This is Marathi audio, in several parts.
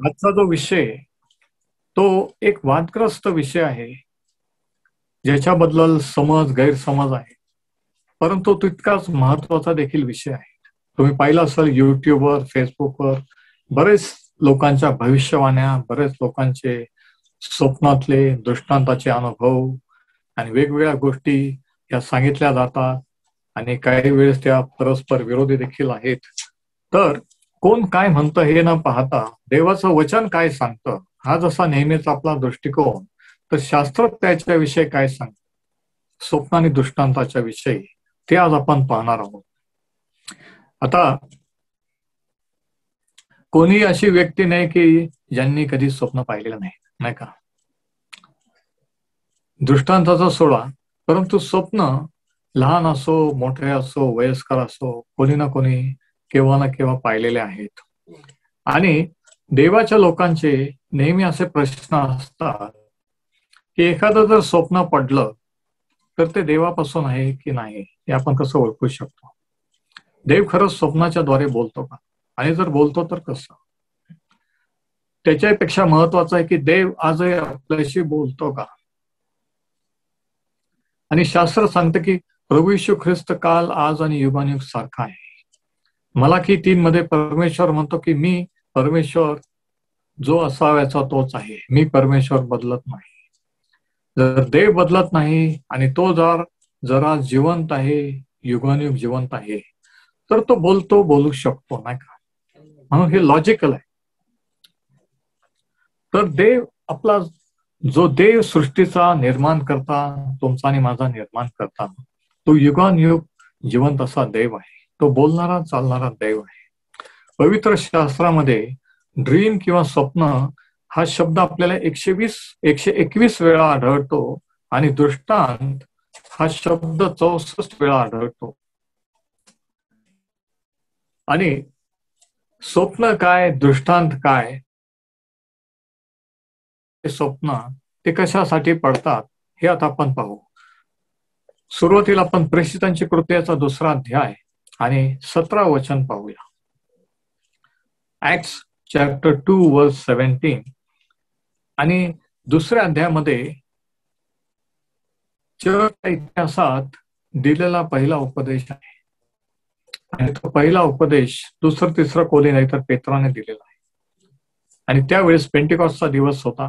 आजचा जो विषय तो एक वादग्रस्त विषय आहे, ज्याच्याबद्दल समज गैरसमज आहे, परंतु तितकाच महत्वाचा देखील विषय आहे. तुम्ही पाहिलं असेल युट्यूबवर, फेसबुकवर बरेच लोकांच्या भविष्यवाण्या, बरेच लोकांचे स्वप्नातले दृष्टांताचे अनुभव आणि वेगवेगळ्या गोष्टी या सांगितल्या जातात आणि काही वेळेस त्या परस्पर विरोधी देखील आहेत. तर कोण काय म्हणतं हे न पाहता देवाचं वचन काय सांगतं हा जसा नेहमीच आपला दृष्टिकोन, तर शास्त्र त्याच्याविषयी काय सांगतं स्वप्न आणि दृष्टांताच्या विषयी ते आज आपण पाहणार आहोत. आता कोणी अशी व्यक्ती नाही की ज्यांनी कधी स्वप्न पाहिलेलं नाही, नाही का? दृष्टांताचा सोडा, परंतु स्वप्न लहान असो, मोठे असो, वयस्कर असो, कोणी ना कोणी केव्हा ना केव्हा पाहिलेले आहेत. आणि देवाच्या लोकांचे नेहमी असे प्रश्न असतात की एखादं जर स्वप्न पडलं तर ते देवापासून आहे की नाही हे आपण कसं ओळखू शकतो? देव खरंच स्वप्नाच्या द्वारे बोलतो का? आणि जर बोलतो तर कसं? त्याच्यापेक्षा महत्वाचं आहे की देव आजही आपल्याशी बोलतो का? आणि शास्त्र सांगतं की प्रभू येशू ख्रिस्त काल, आज आणि युगानुयुग सारखा आहे. मलाकी 3 मध्ये परमेश्वर म्हणतो की मी परमेश्वर जो असाव्याचा तोच आहे, मी परमेश्वर बदलत नाही. जर देव बदलत नाही आणि तो जरा जिवंत आहे, युगानुयुग जिवंत आहे, तर तो बोलू शकतो, नाही का? म्हणून हे लॉजिकल आहे. तर देव आपला जो देव सृष्टीचा निर्माण करता, तुमचा आणि माझा निर्माण करता, तो युगानुयुग जिवंत असा देव आहे. तो बोलणारा चालणारा देव आहे. पवित्र शास्त्रामध्ये ड्रीम किंवा स्वप्न हा शब्द आपल्याला 121 वेळा आढळतो आणि दृष्टांत हा शब्द 64 वेळा आढळतो. आणि स्वप्न काय, दृष्टांत काय, स्वप्न ते कशासाठी पडतात हे आता आपण पाहू. सुरुवातीला आपण प्रेषितांची कृत्याचा 2रा अध्याय आणि 17 वचन पाहूया. ऍक्ट्स चॅप्टर 2 वर्स 17. आणि 2ऱ्या अध्यायामध्ये चर्चच्या इतिहासात दिलेला पहिला उपदेश आहे. आणि तो पहिला उपदेश 2-3 कोली नाही तर पेत्राने दिलेला आहे. आणि त्यावेळेस पेंटिकॉस्टचा दिवस होता.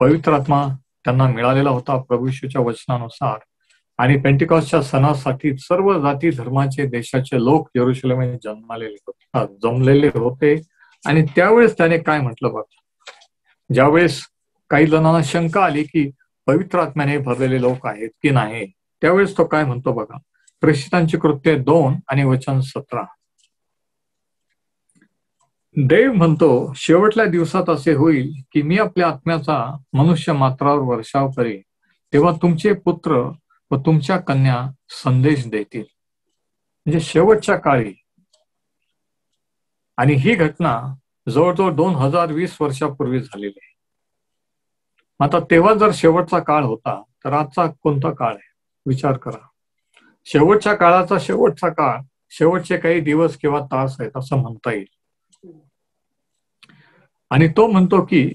पवित्र आत्मा त्यांना मिळालेला होता प्रभू येशूच्या वचनानुसार. आणि पेंटिकॉस्टच्या सणासाठी सर्व जाती धर्माचे देशाचे लोक यरुशलेम जमलेले होते. आणि त्यावेळेस त्याने काय म्हटलं बघा, ज्यावेळेस काही जणांना शंका आली की पवित्र आत्म्याने भरलेले लोक आहेत की नाही, त्यावेळेस तो काय म्हणतो बघा. प्रेषितांची कृत्ये 2 आणि वचन 17. देव म्हणतो, शेवटल्या दिवसात असे होईल की मी आपल्या आत्म्याचा मनुष्य मात्रावर वर्षाव करेन, तेव्हा तुमचे पुत्र व तुमच्या कन्या संदेश देतील. म्हणजे शेवटच्या काळी. आणि ही घटना जवळजवळ 2020 वर्षापूर्वी झालेली आहे. आता तेव्हा जर शेवटचा काळ होता तर आजचा कोणता काळ आहे विचार करा. शेवटच्या काळाचा शेवटचा काळ, शेवटचे काही दिवस किंवा तास आहेत असं म्हणता येईल. आणि तो म्हणतो की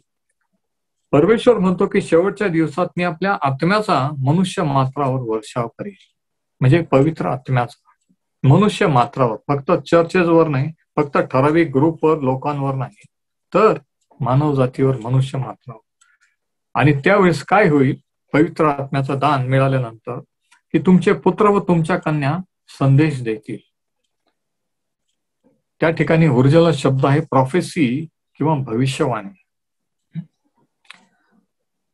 परमेश्वर म्हणतो की शेवटच्या दिवसात मी आपल्या आत्म्याचा मनुष्य मात्रावर वर्षाव करेल. म्हणजे पवित्र आत्म्याचा मनुष्य मात्रावर, फक्त चर्चेसवर नाही, फक्त ठराविक ग्रुपवर, लोकांवर नाही, तर मानव जातीवर, मनुष्य मात्रावर. आणि त्यावेळेस काय होईल? पवित्र आत्म्याचं दान मिळाल्यानंतर की तुमचे पुत्र व तुमच्या कन्या संदेश देतील. त्या ठिकाणी ओरिजिनल शब्द आहे प्रॉफेसी किंवा भविष्यवाणी.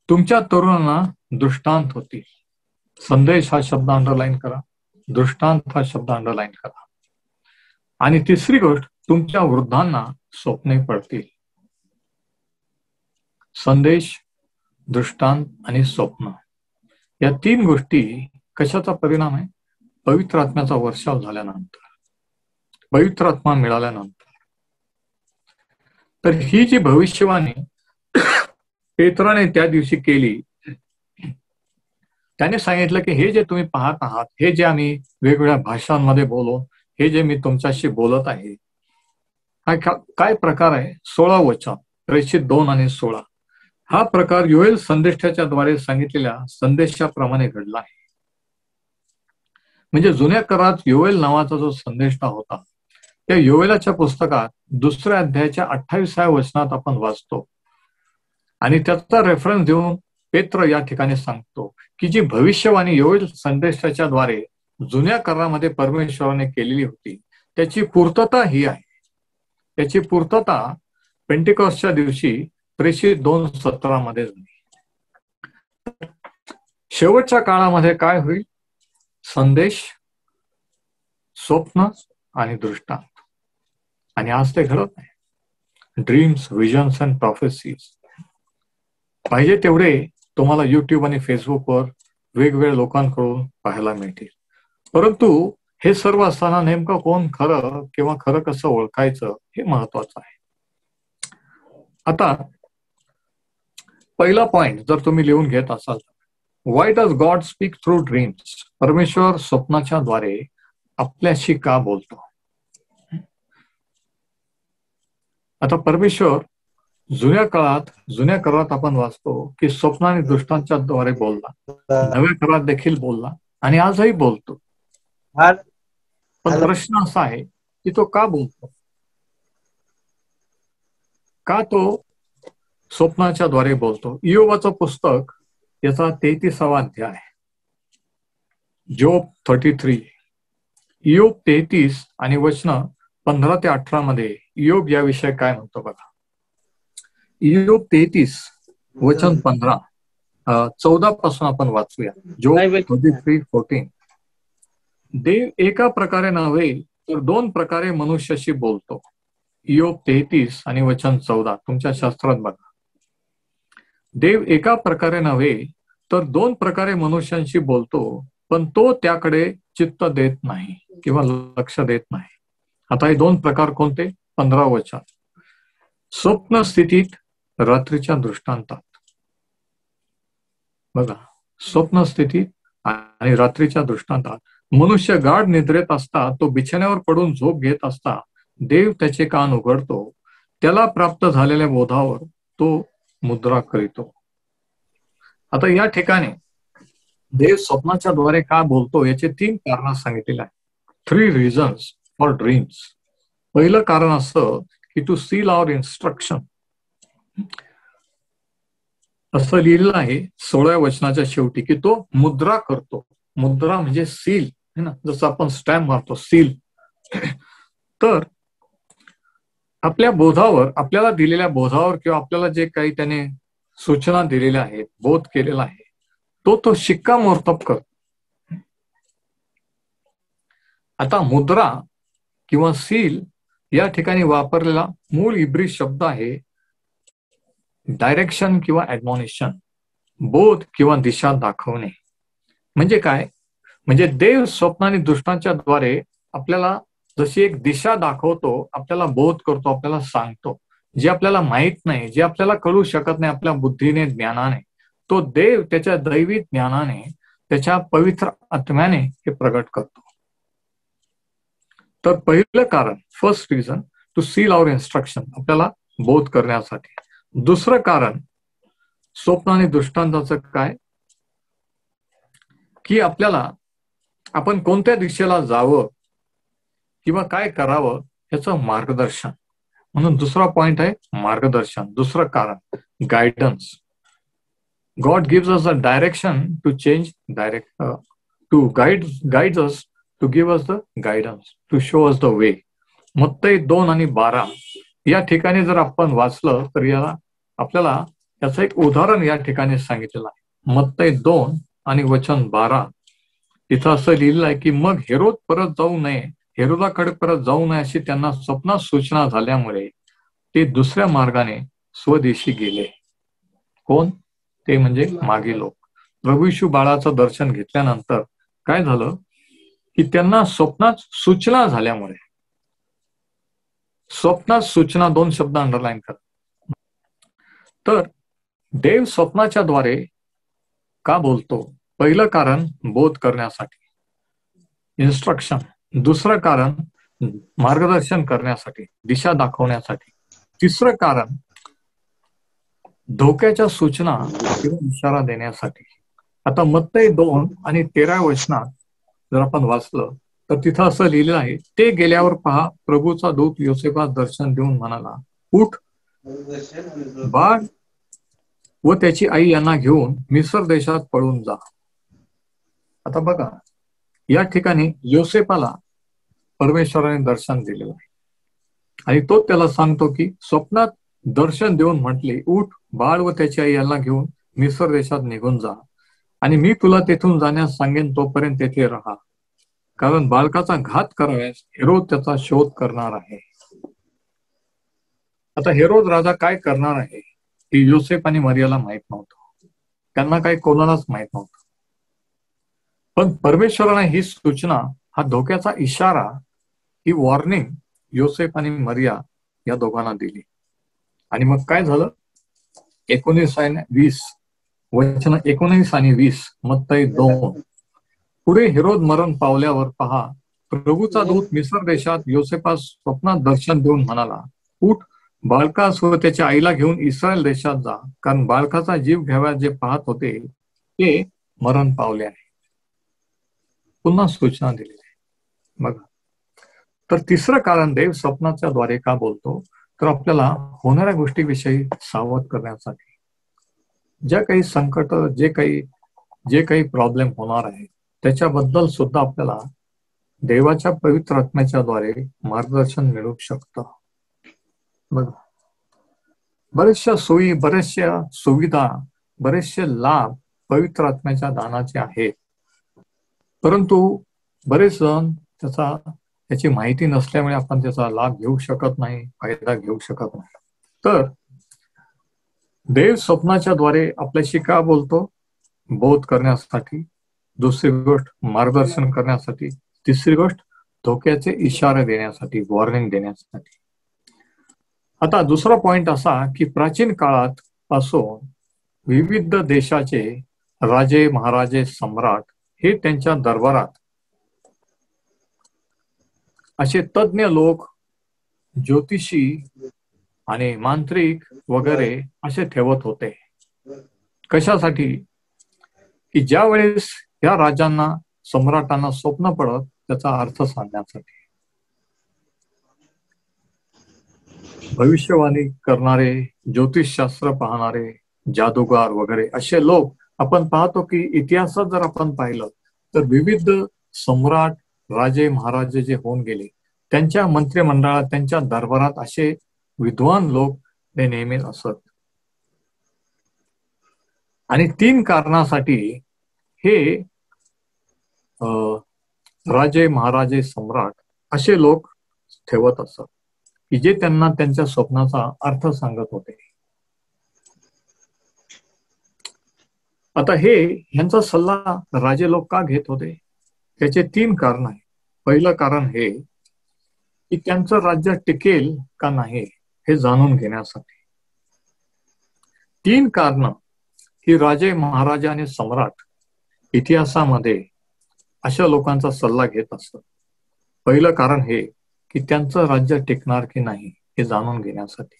तुमच्या तरुणांना दृष्टांत होतील. संदेश हा शब्द अंडरलाईन करा, दृष्टांत हा शब्द अंडरलाईन करा. आणि 3री गोष्ट, तुमच्या वृद्धांना स्वप्ने पडतील. संदेश, दृष्टांत आणि स्वप्न या 3 गोष्टी कशाचा परिणाम आहे? पवित्र आत्म्याचा वर्षाव झाल्यानंतर, पवित्र आत्मा मिळाल्यानंतर. तर ही जी भविष्यवाणी पेत्राने त्या दिवशी केली, त्याने सांगितलं की हे जे तुम्ही पाहत आहात, हे जे आम्ही वेगवेगळ्या भाषांमध्ये बोलून, हे जे मी तुमच्याशी बोलत आहे, काय प्रकार आहे? 16 वचन, प्रेषित 2 आणि 16. हा प्रकार योएल संदेशाच्या द्वारे सांगितलेल्या संदेशाप्रमाणे घडला आहे. म्हणजे जुन्या करारात योएल नावाचा जो संदेष्टा होता, त्या योएलाच्या पुस्तकात 2 अध्यायाच्या 28व्या वचनात आपण वाचतो आणि त्याचा रेफरन्स देऊन पेत्र या ठिकाणी सांगतो की जी भविष्यवाणी योएल संदेशाच्या द्वारे जुन्या करारामध्ये परमेश्वराने केलेली होती त्याची पूर्तता ही आहे. त्याची पूर्तता पेंटिकॉस्टच्या दिवशी प्रेषित 2:17 मध्ये झाली. शेवटच्या काळामध्ये काय होईल? संदेश, स्वप्न आणि दृष्टांत. आणि आज ते घडत आहे. Dreams, visions and prophecies. पाहिजे तेवढे तुम्हाला युट्यूब आणि फेसबुकवर वेगवेगळ्या लोकांकडून पाहायला मिळतील. परंतु हे सर्व असताना नेमकं कोण खरं किंवा खरं कसं ओळखायचं हे महत्वाचं आहे. आता पहिला पॉइंट जर तुम्ही लिहून घेत असाल, why does God speak through dreams? परमेश्वर स्वप्नाच्या द्वारे आपल्याशी का बोलतो? आता परमेश्वर जुन्या करारात आपण वाचतो की स्वप्न आणि दृष्टांच्या द्वारे बोलला, नव्या करारात देखील बोलला आणि आजही बोलतो. पण प्रश्न असा आहे की तो का बोलतो? का तो स्वप्नाच्या द्वारे बोलतो? इयोबाचं पुस्तक याचा 33वा अध्याय, जोब 33. इयोब 33 आणि वचन 15 ते 18 मध्ये इयोब याविषयी काय म्हणतो बघा. इयोब 33 वचन 15, 14 पासून आपण वाचूया. जोब 33:14. देव एका प्रकारे नव्हे तर 2 प्रकारे मनुष्याशी बोलतो. इयोब 33 आणि वचन 14 तुमच्या शास्त्रात बघा. देव एका प्रकारे नव्हे तर 2 प्रकारे मनुष्यांशी बोलतो, पण तो त्याकडे चित्त देत नाही किंवा लक्ष देत नाही. आता हे 2 प्रकार कोणते? 15 वचन. स्वप्न स्थितीत, रात्रीच्या दृष्टांतात. बघा, स्वप्न स्थितीत आणि रात्रीच्या दृष्टांतात मनुष्य गाढ निद्रेत असता, तो बिछाण्यावर पडून झोप घेत असता देव त्याचे कान उघडतो, त्याला प्राप्त झालेल्या बोधावर तो मुद्रा करीतो. आता या ठिकाणी देव स्वप्नाच्या द्वारे का बोलतो याचे 3 कारण सांगितलेले आहेत. 3 reasons फॉर ड्रीम्स. पहिलं कारण असं की टू सील आवर इन्स्ट्रक्शन. असं लिहिलेलं आहे 16व्या वचनाच्या शेवटी की तो मुद्रा करतो. मुद्रा म्हणजे सील है ना, जसं आपण स्टॅम्प मारतो, सील. तर आपल्या बोधावर, आपल्याला दिलेल्या बोधावर किंवा आपल्याला जे काही त्याने सूचना दिलेल्या आहेत, बोध केलेला आहे, तो शिक्कामोर्तब करतो. आता मुद्रा किंवा सील या ठिकाणी वापरलेला मूळ इब्री शब्द आहे डायरेक्शन किंवा ऍडमॉनिशन, बोध किंवा दिशा दाखवणे. म्हणजे काय? म्हणजे देव स्वप्न आणि दृष्टांच्या द्वारे आपल्याला जशी एक दिशा दाखवतो, आपल्याला बोध करतो, आपल्याला सांगतो. जे आपल्याला माहित नाही, जे आपल्याला कळू शकत नाही आपल्या बुद्धीने, ज्ञानाने, तो देव त्याच्या दैवी ज्ञानाने, त्याच्या पवित्र आत्म्याने हे प्रगट करतो. तर पहिलं कारण, first reason, to seal our instruction, आपल्याला बोध करण्यासाठी. दुसरं कारण स्वप्न आणि दृष्टांताचं काय की आपल्याला आपण कोणत्या दिशेला जावं किंवा काय करावं याचं मार्गदर्शन. म्हणून दुसरा पॉइंट आहे मार्गदर्शन. दुसरं कारण guidance. God gives us a direction to change to guide us, to give us the guidance, to show us the way. Mattai 2 आणि 12 या ठिकाणी जर आपण वाचलं तर याला आपल्याला याचं एक उदाहरण या ठिकाणी सांगितलेलं आहे. मत्तई 2 आणि वचन 12 तिथं असं लिहिलं आहे की मग हेरोद परत जाऊ नये, हेरोदाकडे परत जाऊ नये अशी त्यांना स्वप्नात सूचना झाल्यामुळे ते दुसऱ्या मार्गाने स्वदेशी गेले. कोण? ते म्हणजे मागे लोक. प्रभू येशू बाळाचं दर्शन घेतल्यानंतर काय झालं की त्यांना स्वप्नात सूचना झाल्यामुळे, स्वप्नात सूचना, 2 शब्द अंडरलाईन करा. तर देव स्वप्नाच्या द्वारे का बोलतो? पहिलं कारण बोध करण्यासाठी, इन्स्ट्रक्शन. दुसरं कारण मार्गदर्शन करण्यासाठी, दिशा दाखवण्यासाठी. तिसरं कारण धोक्याच्या सूचना किंवा इशारा देण्यासाठी. आता मत्तई 2 आणि 13 वचनात जर आपण वाचलं तर तिथं असं लिहिलं आहे, ते गेल्यावर पहा, प्रभूचा दूत योसेफास दर्शन देऊन म्हणाला, उठ, बाळ व त्याची आई यांना घेऊन मिस्र देशात पळून जा. आता बघा, या ठिकाणी योसेफाला परमेश्वराने दर्शन दिलेलं आहे आणि तो त्याला सांगतो की स्वप्नात दर्शन देऊन म्हटले, उठ, बाळ व त्याची आई यांना घेऊन मिस्र देशात निघून जा आणि मी तुला तेथून जाण्यास सांगेन, तोपर्यंत तेथे राहा, कारण बालकाचा घात कराव्यास हेरोद त्याचा शोध करणार आहे. आता हेरोद राजा काय करणार आहे हे योसेफ आणि मरियाला माहित नव्हतं. त्यांना काही कोणालाच माहित नव्हतं. पण परमेश्वराने ही सूचना, हा धोक्याचा इशारा, ही वॉर्निंग योसेफ आणि मरिया या दोघांना दिली. आणि मग काय झालं? 19 आणि 20 वचन 19 आणि 20 मत्तई 2. पुढे हेरोद मरण पावल्यावर पहा, प्रभूचा दूत मिस्र देशात योसेफास स्वप्नात दर्शन देऊन म्हणाला, उठ, बालकास व त्याच्या आईला घेऊन इस्रायल देशात जा, कारण बालकाचा जीव घ्याव्यास जे पाहत होते ते मरण पावले आहे. पुन्हा सूचना दिली आहे. बघा, तर तिसरं कारण देव स्वप्नाच्या द्वारे का बोलतो, तर आपल्याला होणाऱ्या गोष्टीविषयी सावध करण्यासाठी. ज्या काही संकट, जे काही प्रॉब्लेम होणार आहे त्याच्याबद्दल सुद्धा आपल्याला देवाच्या पवित्र आत्म्याच्या द्वारे मार्गदर्शन मिळू शकतं. बघा, बरेचशा सोयी, बरेचशा सुविधा, बरेचसे लाभ पवित्र आत्म्याच्या दानाचे आहेत, परंतु बरेच जण त्याची माहिती नसल्यामुळे आपण त्याचा लाभ घेऊ शकत नाही, फायदा घेऊ शकत नाही. तर देव स्वप्नाच्या द्वारे आपल्याशी का बोलतो? बोध करण्यासाठी. दुसरी गोष्ट मार्गदर्शन करण्यासाठी. तिसरी गोष्ट धोक्याचे इशारे देण्यासाठी, वॉर्निंग देण्यासाठी. आता दुसरा पॉइंट असा की प्राचीन काळात पासून विविध देशाचे राजे, महाराजे, सम्राट हे त्यांच्या दरबारात असे तज्ञ लोक, ज्योतिषी आणि मांत्रिक वगैरे असे ठेवत होते. कशासाठी? की ज्या वेळेस या राजांना, सम्राटांना स्वप्न पडत त्याचा अर्थ सांगण्यासाठी. भविष्यवाणी करणारे, ज्योतिषशास्त्र पाहणारे, जादूगार वगैरे असे लोक आपण पाहतो की इतिहासात जर आपण पाहिलं तर विविध सम्राट, राजे, महाराजे जे होऊन गेले त्यांच्या मंत्रिमंडळात, त्यांच्या दरबारात असे विद्वान लोक ते नेहमी असत. आणि 3 कारणासाठी हे राजे, महाराजे, सम्राट असे लोक ठेवत असत की जे त्यांना त्यांच्या स्वप्नाचा अर्थ सांगत होते. आता ह्यांचा सल्ला राजे लोक का घेत होते? त्याचे 3 कारण आहे. पहिलं कारण हे की त्यांचं राज्य टिकेल का नाही हे जाणून घेण्यासाठी. 3 कारण की राजे, महाराजे आणि सम्राट इतिहासामध्ये अशा लोकांचा सल्ला घेत असतात. पहिलं कारण हे की त्यांचं राज्य टिकणार की नाही हे जाणून घेण्यासाठी.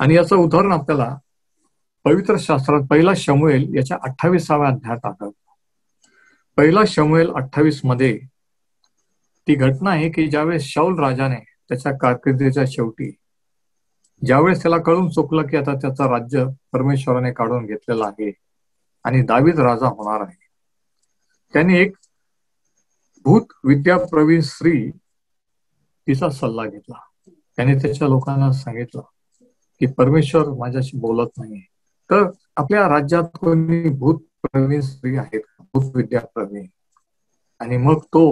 आणि याचं उदाहरण आपल्याला पवित्र शास्त्रात 1 शमूएल याच्या 28व्या अध्यायात आढळतं. 1 शमूएल 28 मध्ये ती घटना आहे की ज्यावेळेस शाऊल राजाने त्याच्या कारकिर्दीच्या शेवटी, ज्यावेळेस त्याला कळून चुकलं की आता त्याचं राज्य परमेश्वराने काढून घेतलेलं आहे आणि दावीद राजा होणार आहे, त्याने एक भूत विद्या प्रवीण स्त्री, तिचा सल्ला घेतला. त्याने त्याच्या लोकांना सांगितलं की परमेश्वर माझ्याशी बोलत नाही, तर आपल्या राज्यात कोणी भूत प्रवीण स्त्री आहेत, भूत विद्या प्रवीण. आणि मग तो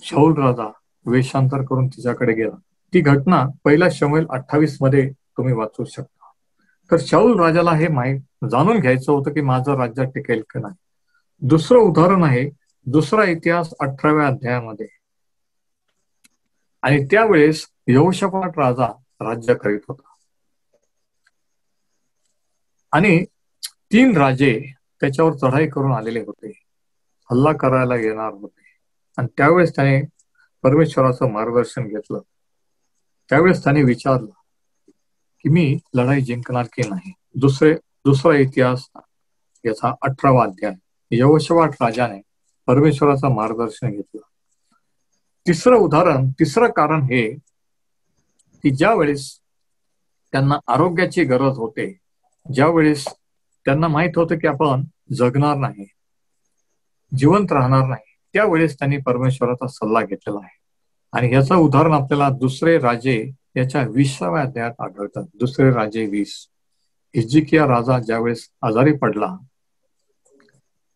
शाऊल राजा वेशांतर करून तिच्याकडे गेला. ती घटना 1 शमूएल 28 मध्ये तुम्ही वाचू शकता. तर शाऊल राजाला हे जाणून घ्यायचं होतं की माझं राज्य टिकेल की नाही. दुसरं उदाहरण आहे 2 इतिहास 18व्या अध्यायामध्ये. आणि त्यावेळेस यहोशाफाट राजा राज्य करीत होता आणि 3 राजे त्याच्यावर चढाई करून आलेले होते, हल्ला करायला येणार होते. आणि त्यावेळेस त्याने परमेश्वराचं मार्गदर्शन घेतलं त्यावेळेस त्याने विचारलं की मी लढाई जिंकणार की नाही. दुसरा इतिहास याचा 18वा अध्याय. यहोशाफाट राजाने परमेश्वराचं मार्गदर्शन घेतलं. तिसरं कारण हे की ज्या वेळेस त्यांना आरोग्याची गरज होते, ज्या वेळेस त्यांना माहित होतं की आपण जगणार नाही, जिवंत राहणार नाही, त्यावेळेस त्यांनी परमेश्वराचा सल्ला घेतलेला आहे. आणि याचं उदाहरण आपल्याला दुसरे राजे याच्या 20व्या अध्यायात आढळतात. दुसरे राजे 20. हिजकिया राजा ज्यावेळेस आजारी पडला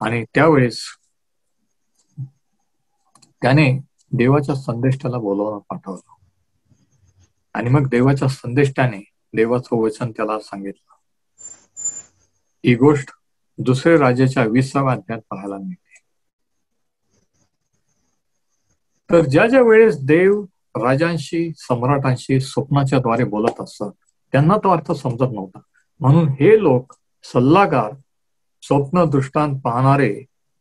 आणि त्यावेळेस त्याने देवाच्या संदेष्टाला बोलावून पाठवलं आणि मग देवाच्या संदेष्टाने देवाचं वचन त्याला सांगितलं. ही गोष्ट दुसरे राजाच्या 20व्या अध्यायात पाहायला मिळते. तर ज्या वेळेस देव राजांशी, सम्राटांशी स्वप्नाच्या द्वारे बोलत असतात त्यांना तो अर्थ समजत नव्हता. म्हणून हे लोक सल्लागार, स्वप्न दृष्टांत पाहणारे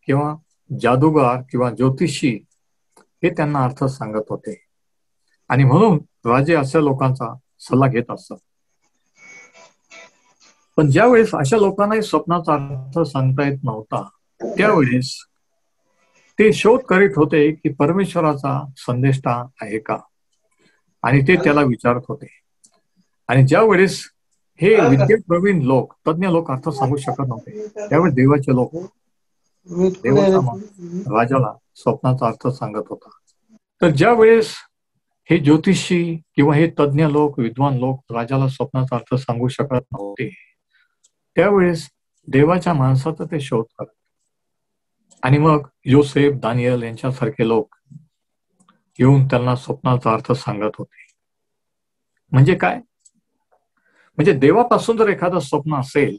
किंवा जादूगार किंवा ज्योतिषी हे त्यांना अर्थ सांगत होते. आणि म्हणून राजे अशा लोकांचा सल्ला घेत असतात. पण ज्यावेळेस अशा लोकांनाही स्वप्नाचा अर्थ सांगता येत नव्हता त्यावेळेस ते शोध करीत होते की परमेश्वराचा संदेष्टा आहे का, आणि ते त्याला विचारत होते. आणि ज्या वेळेस हे विद्याप्रवीण लोक, तज्ञ लोक अर्थ सांगू शकत नव्हते त्यावेळेस देवाचे लोक, देवाचा राजाला स्वप्नाचा अर्थ सांगत होता. तर ज्या वेळेस हे ज्योतिषी किंवा हे तज्ञ लोक, विद्वान लोक राजाला स्वप्नाचा अर्थ सांगू शकत नव्हते त्यावेळेस देवाच्या माणसाचा ते शोध करत. आणि मग योसेफ, दानियल यांच्यासारखे लोक येऊन त्यांना स्वप्नाचा अर्थ सांगत होते. म्हणजे काय? म्हणजे देवापासून जर एखादं स्वप्न असेल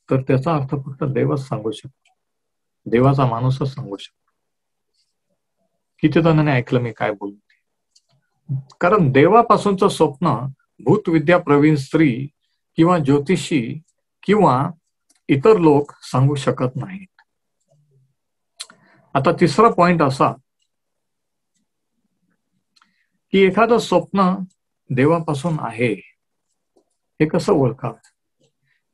तर त्याचा अर्थ फक्त देवच सांगू शकतो, देवाचा माणूसच सांगू शकतो. किती जणांनी ऐकलं मी काय बोलतो? कारण देवापासूनचं स्वप्न भूतविद्या प्रवीण स्त्री किंवा ज्योतिषी किंवा इतर लोक सांगू शकत नाहीत. आता तिसरा पॉइंट असा की एखादं स्वप्न देवापासून आहे हे कसं ओळखावं?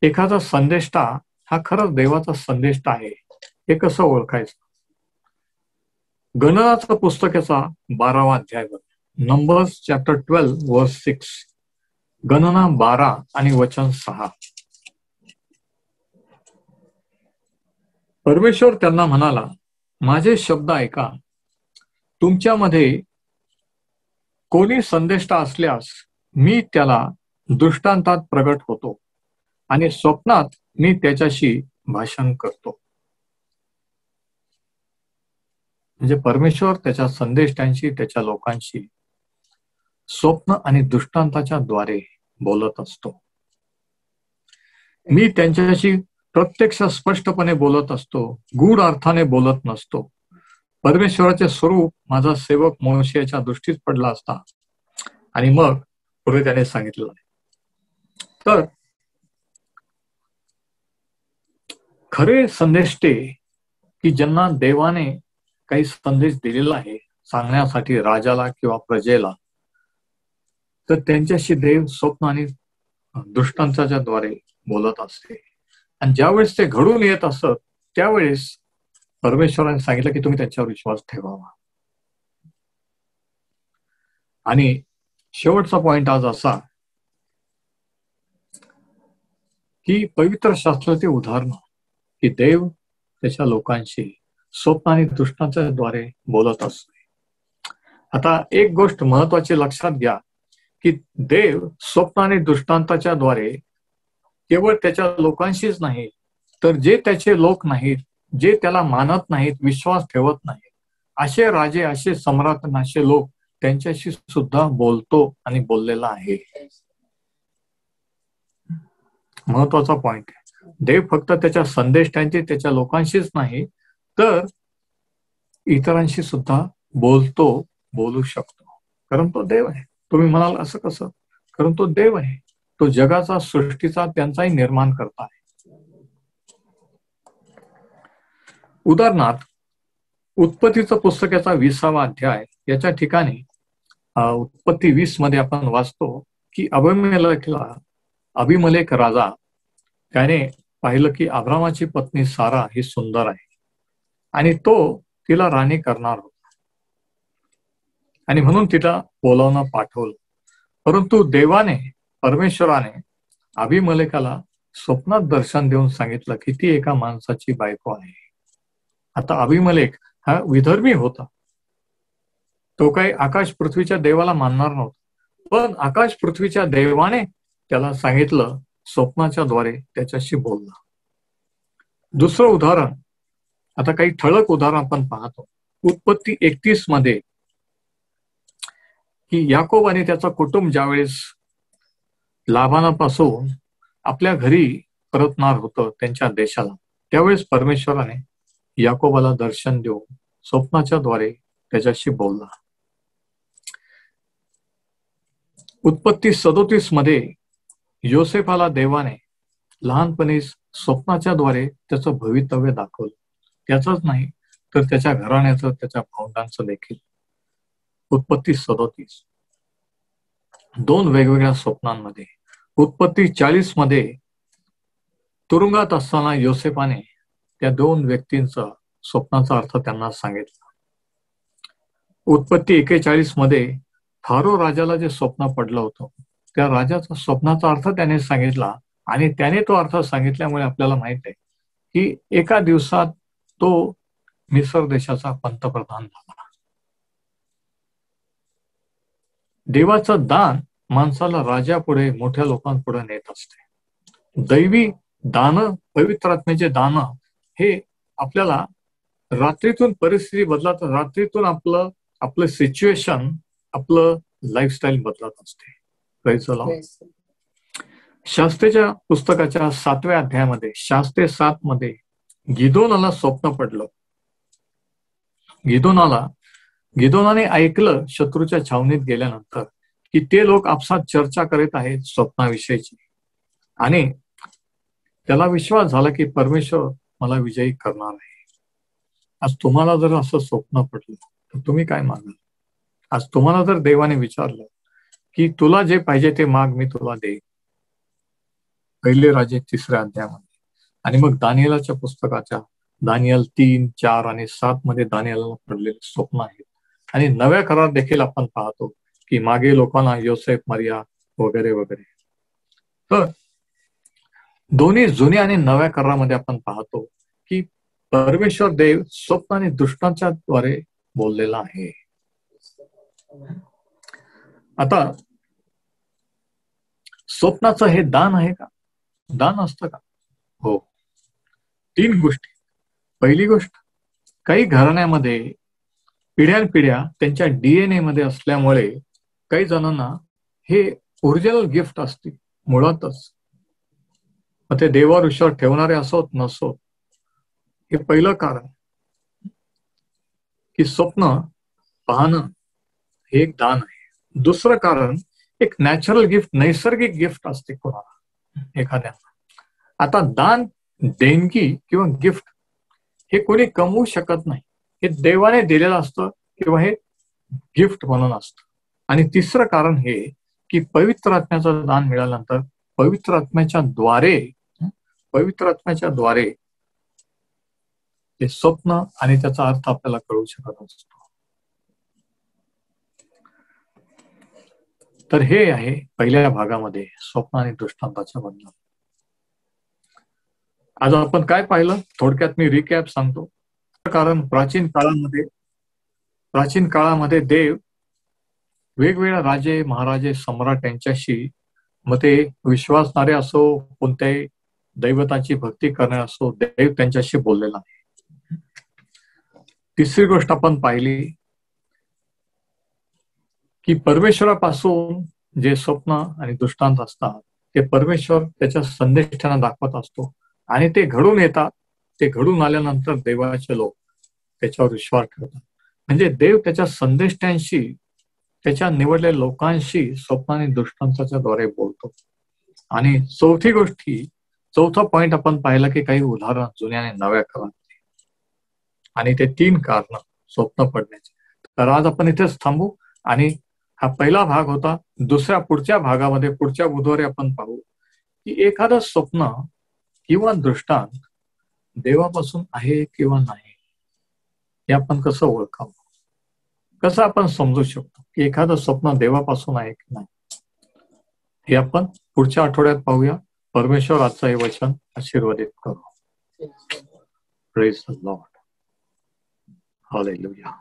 एखादा संदेष्टा हा खरंच देवाचा संदेष्टा आहे हे कसं ओळखायचं? गणनाचं पुस्तकाचा 12वा अध्याय बघा. नंबर्स चॅप्टर 12 वर्स 6. गणना 12 आणि वचन 6. परमेश्वर त्यांना म्हणाला, माझे शब्द ऐका. तुमच्यामध्ये कोणी संदेष्टा असल्यास मी त्याला दृष्टांतात प्रगट होतो आणि स्वप्नात मी त्याच्याशी भाषण करतो. म्हणजे परमेश्वर त्याच्या संदेष्टांशी, त्याच्या लोकांशी स्वप्न आणि दृष्टांताच्या द्वारे बोलत असतो. मी त्यांच्याशी प्रत्यक्ष स्पष्टपणे बोलत असतो, गूढ अर्थाने बोलत नसतो. परमेश्वराचे स्वरूप माझा सेवक मोशेच्या दृष्टीत पडला असता. आणि मग पुढे त्याने सांगितलं, तर खरे संदेष्टे की ज्यांना देवाने काही संदेश दिलेला आहे सांगण्यासाठी राजाला किंवा प्रजेला, तर त्यांच्याशी देव स्वप्न आणि दृष्टांताच्या द्वारे बोलत असते. आणि ज्यावेळेस ते घडून येत असत त्यावेळेस परमेश्वराने सांगितलं की तुम्ही त्यांच्यावर विश्वास ठेवावा. आणि शेवटचा पॉइंट आज असा की पवित्र शास्त्राचे उदाहरण की देव त्याच्या लोकांशी स्वप्न आणि दृष्टांताच्या द्वारे बोलत असते. आता एक गोष्ट महत्वाची लक्षात घ्या की देव स्वप्न आणि दृष्टांताच्या द्वारे केवळ त्याच्या लोकांशीच नाही, तर जे त्याचे लोक नाहीत, जे त्याला मानत नाहीत, विश्वास ठेवत नाहीत, असे राजे, असे सम्राट, असे लोक त्यांच्याशी सुद्धा बोलतो आणि बोललेला आहे. महत्वाचा पॉइंट आहे. देव फक्त त्याच्या संदेष्टांची, त्याच्या लोकांशीच नाही तर इतरांशी सुद्धा बोलू शकतो. कारण तो देव आहे. तुम्ही म्हणाल असं कसं? कारण तो देव आहे. तो जगाचा, सृष्टीचा, त्यांचाही निर्माण करता आहे. उदाहरणार्थ उत्पत्तीचं पुस्तकाचा 20वा अध्याय याच्या ठिकाणी उत्पत्ती 20 मध्ये आपण वाचतो की अभिमलेख राजा त्याने पाहिलं की अब्रामाची पत्नी सारा ही सुंदर आहे आणि तो तिला राणी करणार होता आणि म्हणून तिला बोलावणं पाठवलं. परंतु परमेश्वराने अभिमलेखाला स्वप्नात दर्शन देऊन सांगितलं की ती एका माणसाची बायको आहे. आता अभिमलेख हा विधर्मी होता, तो काही आकाश पृथ्वीच्या देवाला मानणार नव्हता, पण आकाश पृथ्वीच्या देवाने त्याला सांगितलं, स्वप्नाच्या द्वारे त्याच्याशी बोलला. दुसरं उदाहरण, आता काही ठळक उदाहरण आपण पाहतो उत्पत्ती 31 मध्ये की याकोब आणि त्याचं कुटुंब ज्यावेळेस लाबानापासून आपल्या घरी परतणार होतं त्यांच्या देशाला, त्यावेळेस परमेश्वराने याकोबाला दर्शन देऊन स्वप्नाच्या द्वारे त्याच्याशी बोलला. उत्पत्ती 37 मध्ये योसेफाला देवाने लहानपणी स्वप्नाच्या द्वारे त्याचं भवितव्य दाखवलं. त्याचंच नाही तर त्याच्या घराण्याचं, त्याच्या भावंडांचं देखील. उत्पत्ती 37 दोन वेगवेगळ्या स्वप्नांमध्ये. उत्पत्ती 40 मध्ये तुरुंगात असताना योसेफाने त्या दोन व्यक्तींचा स्वप्नाचा अर्थ त्यांना सांगितला. उत्पत्ती 41 मध्ये फारो राजाला जे स्वप्न पडलं होतं त्या राजाचा स्वप्नाचा अर्थ त्याने सांगितला आणि त्याने तो अर्थ सांगितल्यामुळे आपल्याला माहित आहे की एका दिवसात तो मिस्र देशाचा पंतप्रधान झाला. देवाचं दान माणसाला राजापुढे, मोठ्या लोकांपुढे नेत असते. दैवी दान, पवित्र आत्म्याचे दान हे आपल्याला रात्रीतून परिस्थिती बदलत, रात्रीतून आपलं सिच्युएशन, आपलं लाईफस्टाईल बदलत असते. Praise the Lord. शास्त्रेच्या पुस्तकाच्या 7व्या अध्यायामध्ये, शास्त्रे 7 मध्ये गिदोनाला स्वप्न पडलं. गिदोनाने ऐकलं शत्रूच्या छावणीत गेल्यानंतर की ते लोक आपसात चर्चा करीत आहेत स्वप्नाविषयीची, आणि त्याला विश्वास झाला की परमेश्वर मला विजयी करणार आहे. आज तुम्हाला जर असं स्वप्न पडलं तर तुम्ही काय मागाल? आज तुम्हाला जर देवाने विचारलं की तुला जे पाहिजे ते माग, मी तुला देईन. पहिले राजे 3ऱ्या अध्यायामध्ये. आणि मग दानिएलाच्या पुस्तकाच्या दानिएल 3, 4 आणि 7 मध्ये दानिएलला पडलेले स्वप्न आहेत. आणि नव्या करार देखील आपण पाहतो की मागे लोकांना योसेफ, मरिया वगैरे वगैरे. तर दोन्ही जुन्या आणि नव्या करारामध्ये आपण पाहतो की परमेश्वर देव स्वप्न आणि दृष्टांच्या द्वारे बोललेला आहे. आता स्वप्नाचं हे दान आहे का? दान असतं का? हो. 3 गोष्टी. पहिली गोष्ट, काही घराण्यामध्ये पिढ्यानपिढ्या त्यांच्या DNA मध्ये असल्यामुळे काही जणांना हे ओरिजिनल गिफ्ट असते मुळातच. मग ते देवावर विश्वास ठेवणारे असोत नसोत, हे पहिलं कारण की स्वप्न पाहणं हे एक दान आहे. दुसरं कारण, एक नॅचरल गिफ्ट, नैसर्गिक गिफ्ट असते कोणाला, एखाद्याला. आता दान, देणगी किंवा गिफ्ट हे कोणी कमवू शकत नाही, हे देवाने दिलेलं असतं किंवा हे गिफ्ट म्हणून असतं. आणि तिसरं कारण हे की पवित्र आत्म्याचं दान मिळाल्यानंतर पवित्र आत्म्याच्या द्वारे ते स्वप्न आणि त्याचा अर्थ आपल्याला कळू शकत असतो. तर हे आहे पहिल्या भागामध्ये स्वप्न आणि दृष्टांताच्या बद्दल. आज आपण काय पाहिलं थोडक्यात मी रिकॅप सांगतो. कारण प्राचीन काळामध्ये देव वेगवेगळ्या राजे, महाराजे, सम्राट यांच्याशी, मग ते विश्वासणारे असो, कोणत्याही दैवताची भक्ती करणारे असो, देव त्यांच्याशी बोललेला आहे. तिसरी गोष्ट आपण पाहिली की परमेश्वरापासून जे स्वप्न आणि दृष्टांत असतात ते परमेश्वर त्याच्या संदेशांना दाखवत असतो आणि ते घडून येतात. ते घडून आल्यानंतर देवाचे लोक त्याच्यावर विश्वास ठेवतात. म्हणजे देव त्याच्या संदेशांशी, त्याच्या निवडलेल्या लोकांशी स्वप्न आणि दृष्टांताच्या द्वारे बोलतो. आणि चौथा पॉइंट आपण पाहिला की काही उदाहरण जुन्या आणि नव्या काळात. आणि ते 3 कारण स्वप्न पडण्याचे. तर आज आपण इथेच थांबू आणि हा पहिला भाग होता. पुढच्या भागामध्ये पुढच्या बुधवारी आपण पाहू की एखादं स्वप्न किंवा दृष्टांत देवापासून आहे किंवा नाही, हे आपण कसं ओळखावं, कसं आपण समजू शकतो की एखादं स्वप्न देवापासून आहे की नाही, हे आपण पुढच्या आठवड्यात पाहूया. परमेश्वर आजचं हे वचन आशीर्वादित करू. Praise the Lord. हालेलुया.